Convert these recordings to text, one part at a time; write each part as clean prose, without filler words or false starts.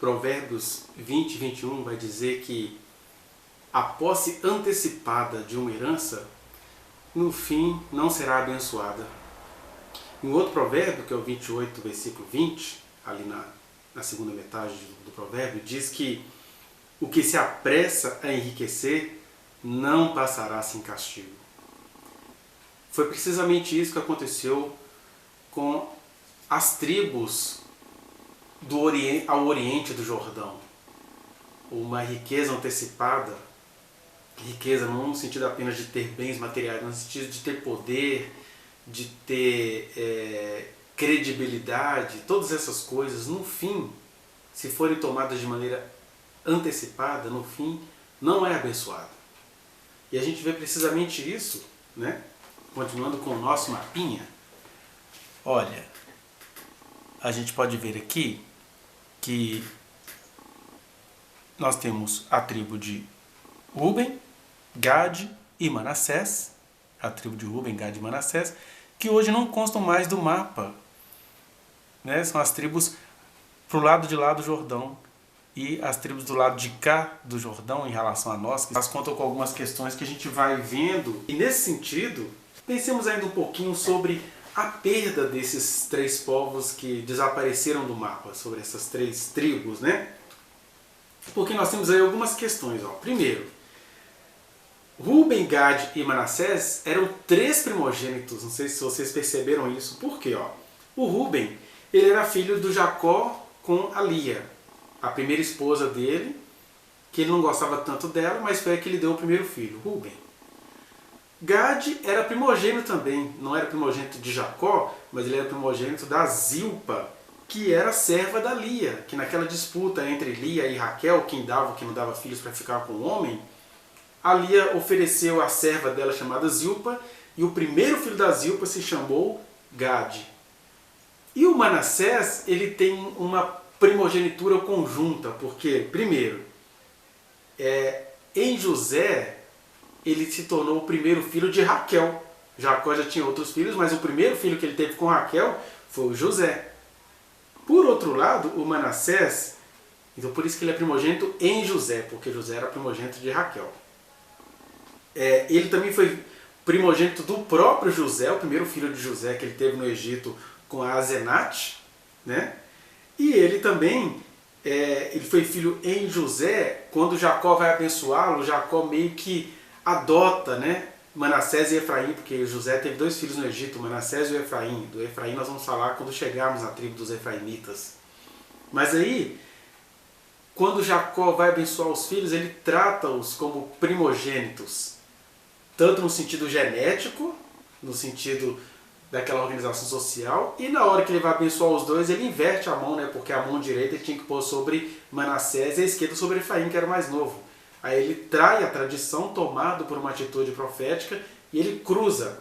Provérbios 20 e 21 vai dizer que a posse antecipada de uma herança, no fim, não será abençoada. Em outro provérbio, que é o 28, versículo 20, ali na segunda metade do provérbio, diz que o que se apressa a enriquecer não passará sem castigo. Foi precisamente isso que aconteceu com as tribos ao oriente do Jordão. Uma riqueza antecipada, riqueza não no sentido apenas de ter bens materiais, mas no sentido de ter poder, de ter credibilidade, todas essas coisas, no fim, se forem tomadas de maneira antecipada, no fim, não é abençoada. E a gente vê precisamente isso, né? Continuando com o nosso mapinha. Olha, a gente pode ver aqui que nós temos a tribo de Ruben, Gade e Manassés, a tribo de Ruben, Gade e Manassés, que hoje não constam mais do mapa, né? São as tribos para o lado de lá do Jordão e as tribos do lado de cá do Jordão em relação a nós, que elas contam com algumas questões que a gente vai vendo. E nesse sentido, pensemos ainda um pouquinho sobre a perda desses três povos que desapareceram do mapa, sobre essas três tribos, né? Porque nós temos aí algumas questões. Ó. Primeiro, Ruben, Gade e Manassés eram três primogênitos, não sei se vocês perceberam isso. Por quê? Ó? O Ruben, ele era filho do Jacó com a Lia, a primeira esposa dele, que ele não gostava tanto dela, mas foi a que lhe deu o primeiro filho, Ruben. Gade era primogênito também, não era primogênito de Jacó, mas ele era primogênito da Zilpa, que era serva da Lia, que naquela disputa entre Lia e Raquel, quem dava ou quem não dava filhos para ficar com o homem, a Lia ofereceu a serva dela chamada Zilpa, e o primeiro filho da Zilpa se chamou Gade. E o Manassés, ele tem uma primogenitura conjunta, porque, primeiro, em José, ele se tornou o primeiro filho de Raquel. Jacó já tinha outros filhos, mas o primeiro filho que ele teve com Raquel foi o José. Por outro lado, o Manassés, então por isso que ele é primogênito em José, porque José era primogênito de Raquel. Ele também foi primogênito do próprio José, o primeiro filho de José que ele teve no Egito com a Asenate, né? E ele também, ele foi filho em José, quando Jacó vai abençoá-lo, Jacó meio que adota, né, Manassés e Efraim, porque José teve dois filhos no Egito, Manassés e o Efraim. Do Efraim nós vamos falar quando chegarmos na tribo dos Efraimitas. Mas aí, quando Jacó vai abençoar os filhos, ele trata-os como primogênitos, tanto no sentido genético, no sentido daquela organização social, e na hora que ele vai abençoar os dois, ele inverte a mão, né, porque a mão direita ele tinha que pôr sobre Manassés e a esquerda sobre Efraim, que era o mais novo. Aí ele trai a tradição tomado por uma atitude profética e ele cruza.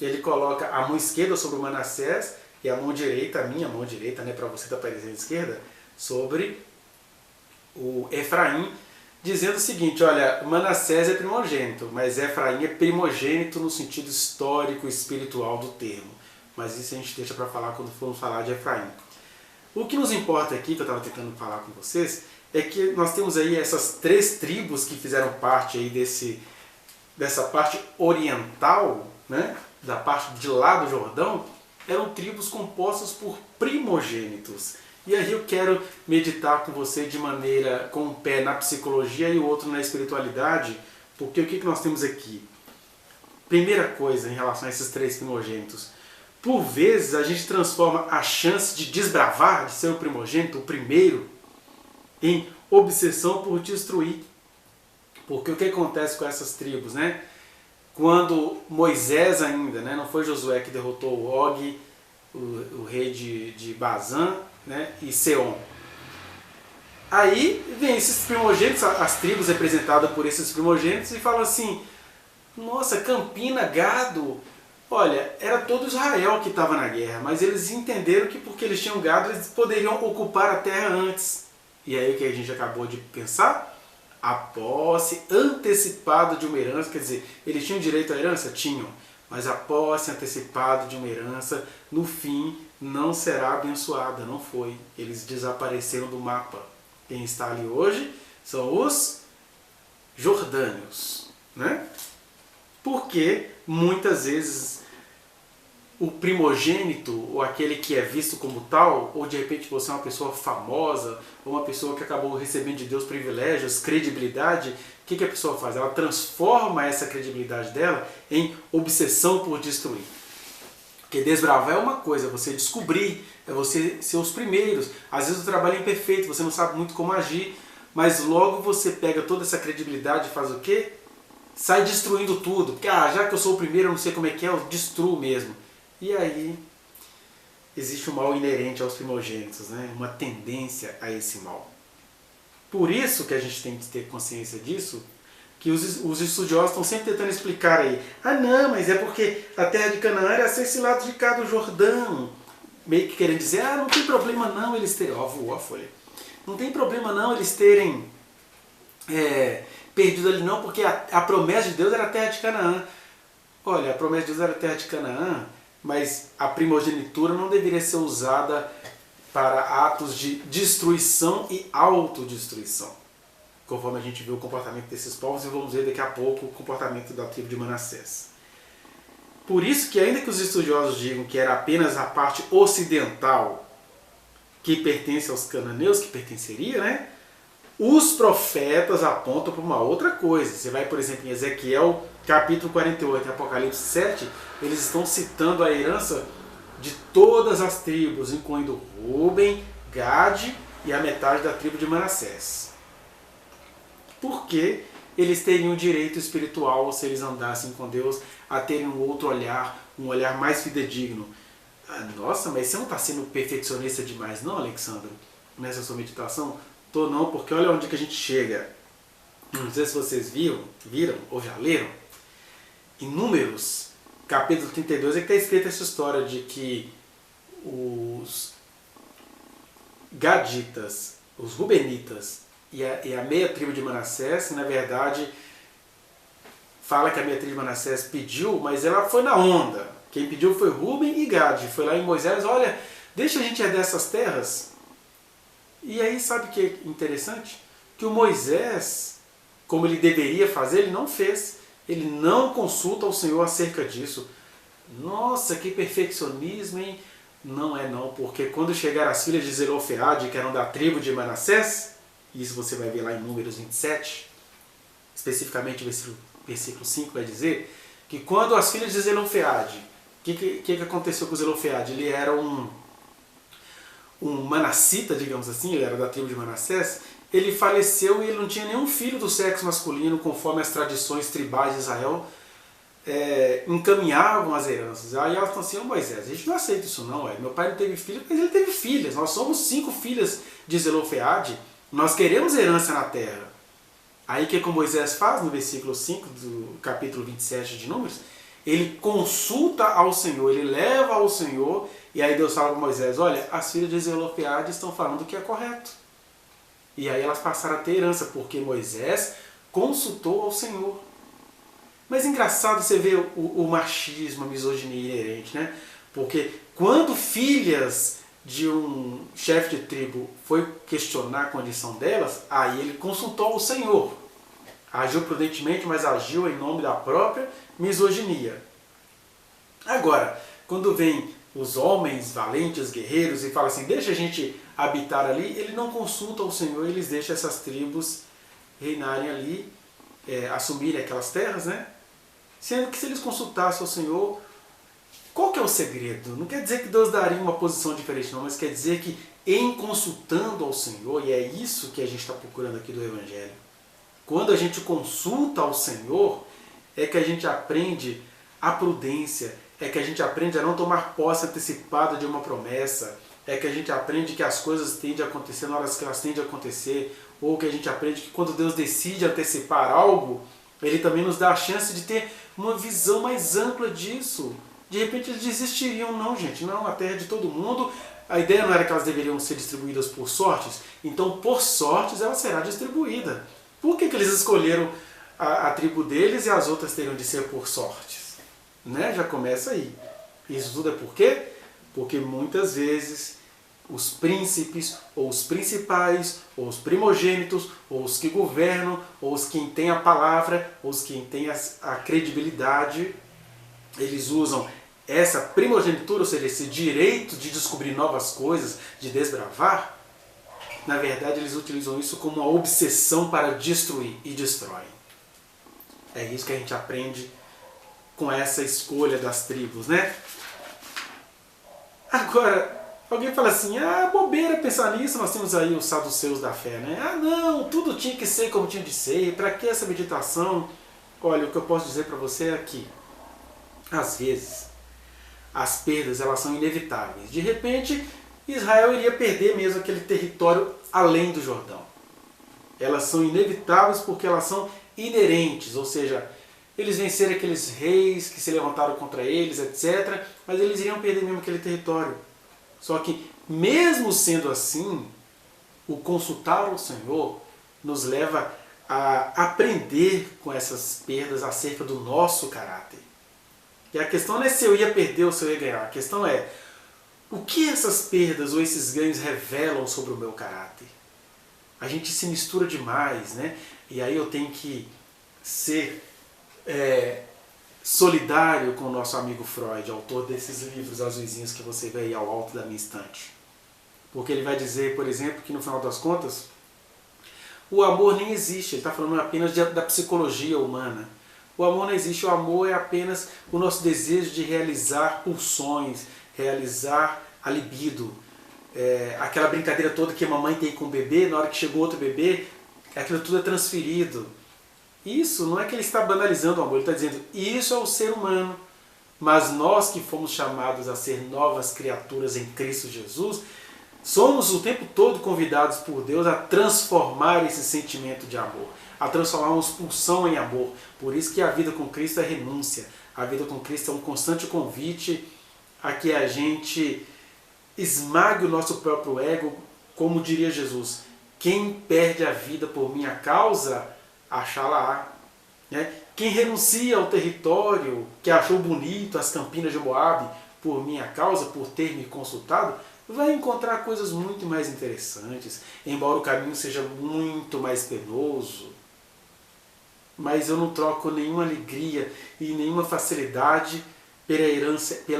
Ele coloca a mão esquerda sobre o Manassés e a mão direita, a minha mão direita, né, para você estar aparecendo à esquerda, sobre o Efraim, dizendo o seguinte: olha, Manassés é primogênito, mas Efraim é primogênito no sentido histórico e espiritual do termo. Mas isso a gente deixa para falar quando formos falar de Efraim. O que nos importa aqui, que eu estava tentando falar com vocês, é que nós temos aí essas três tribos que fizeram parte aí dessa parte oriental, né, da parte de lá do Jordão, eram tribos compostas por primogênitos. E aí eu quero meditar com você de maneira, com um pé na psicologia e o outro na espiritualidade, porque o que nós temos aqui? Primeira coisa em relação a esses três primogênitos. Por vezes a gente transforma a chance de desbravar, de ser o primogênito, o primeiro, em obsessão por destruir. Porque o que acontece com essas tribos, né? Quando Moisés ainda, né, não foi Josué que derrotou o Og, o rei de Bazã, né, e Seom. Aí vem esses primogênitos, as tribos representadas por esses primogênitos, e falam assim: nossa, Campina, gado, olha, era todo Israel que estava na guerra, mas eles entenderam que porque eles tinham gado, eles poderiam ocupar a terra antes. E aí o que a gente acabou de pensar? A posse antecipada de uma herança, quer dizer, eles tinham direito à herança? Tinham, mas a posse antecipada de uma herança, no fim, não será abençoada, não foi. Eles desapareceram do mapa. Quem está ali hoje são os jordânios, né? Porque muitas vezes o primogênito, ou aquele que é visto como tal, ou de repente você é uma pessoa famosa, ou uma pessoa que acabou recebendo de Deus privilégios, credibilidade, o que a pessoa faz? Ela transforma essa credibilidade dela em obsessão por destruir. Porque desbravar é uma coisa, você descobrir, é você ser os primeiros. Às vezes o trabalho é imperfeito, você não sabe muito como agir, mas logo você pega toda essa credibilidade e faz o quê? Sai destruindo tudo. Porque já que eu sou o primeiro, eu não sei como é que é, eu destruo mesmo. E aí existe um mal inerente aos primogênitos, né? Uma tendência a esse mal. Por isso que a gente tem que ter consciência disso, que os estudiosos estão sempre tentando explicar aí. Não, mas é porque a terra de Canaã era esse lado de cá do Jordão. Meio que querendo dizer, não tem problema não eles terem... voou a folha. Não tem problema não eles terem perdido ali não, porque a promessa de Deus era a terra de Canaã. Olha, a promessa de Deus era a terra de Canaã, mas a primogenitura não deveria ser usada para atos de destruição e autodestruição, conforme a gente viu o comportamento desses povos, e vamos ver daqui a pouco o comportamento da tribo de Manassés. Por isso que ainda que os estudiosos digam que era apenas a parte ocidental que pertence aos cananeus, que pertenceria, né? Os profetas apontam para uma outra coisa. Você vai, por exemplo, em Ezequiel, capítulo 48, Apocalipse 7, eles estão citando a herança de todas as tribos, incluindo Ruben, Gade e a metade da tribo de Manassés. Porque eles teriam direito espiritual, se eles andassem com Deus, a terem um outro olhar, um olhar mais fidedigno. Nossa, mas você não está sendo perfeccionista demais não, Alexandre, nessa sua meditação? Tô não, porque olha onde que a gente chega. Não sei se vocês viram ou já leram. Em Números, capítulo 32, é que está escrita essa história de que os gaditas, os rubenitas e a meia tribo de Manassés, na verdade, fala que a meia tribo de Manassés pediu, mas ela foi na onda. Quem pediu foi Ruben e Gade. Foi lá em Moisés, olha, deixa a gente herdar essas terras. E aí, sabe o que é interessante? Que o Moisés, como ele deveria fazer, ele não fez. Ele não consulta o Senhor acerca disso. Nossa, que perfeccionismo, hein? Não é não, porque quando chegaram as filhas de Zelofeade, que eram da tribo de Manassés, isso você vai ver lá em Números 27, especificamente o versículo 5 vai dizer, que quando as filhas de Zelofeade, o que aconteceu com o Zelofeade? Ele era um manassita, digamos assim, ele era da tribo de Manassés, ele faleceu e ele não tinha nenhum filho do sexo masculino, conforme as tradições tribais de Israel encaminhavam as heranças. Aí elas estão assim, Moisés, a gente não aceita isso não, meu pai não teve filho, mas ele teve filhas, nós somos 5 filhas de Zelofeade, nós queremos herança na terra. Aí o que Moisés faz no versículo 5 do capítulo 27 de Números? Ele consulta ao Senhor, ele leva ao Senhor, e aí Deus fala para Moisés, olha, as filhas de Zelofeade estão falando que é correto. E aí elas passaram a ter herança, porque Moisés consultou ao Senhor. Mas é engraçado você ver o machismo, a misoginia inerente, né? Porque quando filhas de um chefe de tribo foi questionar a condição delas, aí ele consultou ao Senhor. Agiu prudentemente, mas agiu em nome da própria misoginia. Agora, quando vem os homens valentes, guerreiros, e fala assim, deixa a gente habitar ali, ele não consulta ao Senhor, eles deixam essas tribos reinarem ali, assumirem aquelas terras, né? Sendo que se eles consultassem ao Senhor, qual que é o segredo? Não quer dizer que Deus daria uma posição diferente não, mas quer dizer que em consultando ao Senhor, e é isso que a gente está procurando aqui do Evangelho, quando a gente consulta ao Senhor, é que a gente aprende a prudência, é que a gente aprende a não tomar posse antecipada de uma promessa, é que a gente aprende que as coisas tendem a acontecer na hora que elas tendem a acontecer, ou que a gente aprende que quando Deus decide antecipar algo, Ele também nos dá a chance de ter uma visão mais ampla disso. De repente eles desistiriam, não gente, não, a terra é de todo mundo, a ideia não era que elas deveriam ser distribuídas por sortes, então por sortes ela será distribuída. Por que eles escolheram a tribo deles e as outras teriam de ser por sortes? Né? Já começa aí. Isso tudo é por quê? Porque muitas vezes os príncipes, ou os principais, ou os primogênitos, ou os que governam, ou os que têm a palavra, ou os que têm a credibilidade, eles usam essa primogenitura, ou seja, esse direito de descobrir novas coisas, de desbravar. Na verdade, eles utilizam isso como uma obsessão para destruir e destroem. É isso que a gente aprende com essa escolha das tribos, né? Agora, alguém fala assim, bobeira pensar nisso, nós temos aí os saduceus da fé, né? Não, tudo tinha que ser como tinha de ser, para que essa meditação? Olha, o que eu posso dizer para você é que, às vezes, as perdas elas são inevitáveis. De repente, Israel iria perder mesmo aquele território além do Jordão. Elas são inevitáveis porque elas são inerentes, ou seja, eles venceram aqueles reis que se levantaram contra eles, etc. Mas eles iriam perder mesmo aquele território. Só que, mesmo sendo assim, o consultar ao Senhor nos leva a aprender com essas perdas acerca do nosso caráter. E a questão não é se eu ia perder ou se eu ia ganhar. A questão é, o que essas perdas ou esses ganhos revelam sobre o meu caráter? A gente se mistura demais, né? E aí eu tenho que ser solidário com o nosso amigo Freud, autor desses livros azulzinhos que você vê aí ao alto da minha estante. Porque ele vai dizer, por exemplo, que no final das contas, o amor nem existe. Ele está falando apenas da psicologia humana. O amor não existe, o amor é apenas o nosso desejo de realizar pulsões, realizar a libido. Aquela brincadeira toda que a mamãe tem com o bebê, na hora que chegou outro bebê, aquilo tudo é transferido. Isso não é que ele está banalizando o amor, ele está dizendo, isso é o ser humano. Mas nós que fomos chamados a ser novas criaturas em Cristo Jesus, somos o tempo todo convidados por Deus a transformar esse sentimento de amor, a transformarmos pulsão em amor. Por isso que a vida com Cristo é renúncia. A vida com Cristo é um constante convite a que a gente esmague o nosso próprio ego, como diria Jesus. Quem perde a vida por minha causa, achá-la-á. Né? Quem renuncia ao território que achou bonito, as campinas de Moabe, por minha causa, por ter me consultado, vai encontrar coisas muito mais interessantes, embora o caminho seja muito mais penoso. Mas eu não troco nenhuma alegria e nenhuma facilidade pela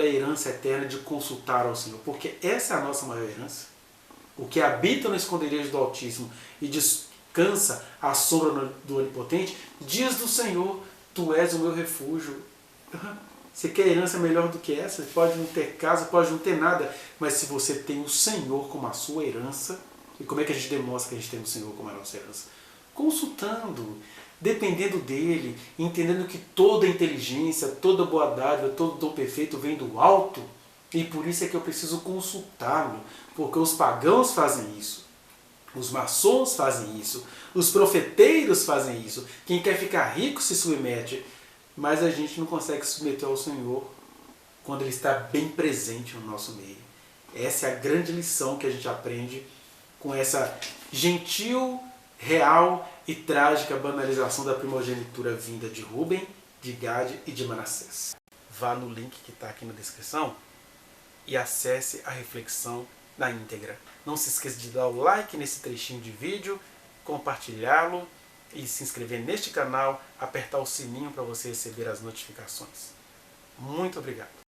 herança eterna de consultar ao Senhor, porque essa é a nossa maior herança. O que habita no esconderijo do Altíssimo e descansa à sombra do Onipotente, diz do Senhor, tu és o meu refúgio. Você quer herança melhor do que essa? Pode não ter casa, pode não ter nada, mas se você tem o Senhor como a sua herança, e como é que a gente demonstra que a gente tem o Senhor como a nossa herança? Consultando, dependendo dele, entendendo que toda inteligência, toda boa dádiva, todo dom perfeito vem do alto, e por isso é que eu preciso consultá-lo, porque os pagãos fazem isso, os maçons fazem isso, os profeteiros fazem isso, quem quer ficar rico se submete, mas a gente não consegue se submeter ao Senhor quando Ele está bem presente no nosso meio. Essa é a grande lição que a gente aprende com essa gentil, real e trágica banalização da primogenitura vinda de Rúben, de Gade e de Manassés. Vá no link que está aqui na descrição e acesse a reflexão na íntegra. Não se esqueça de dar o like nesse trechinho de vídeo, compartilhá-lo e se inscrever neste canal, apertar o sininho para você receber as notificações. Muito obrigado!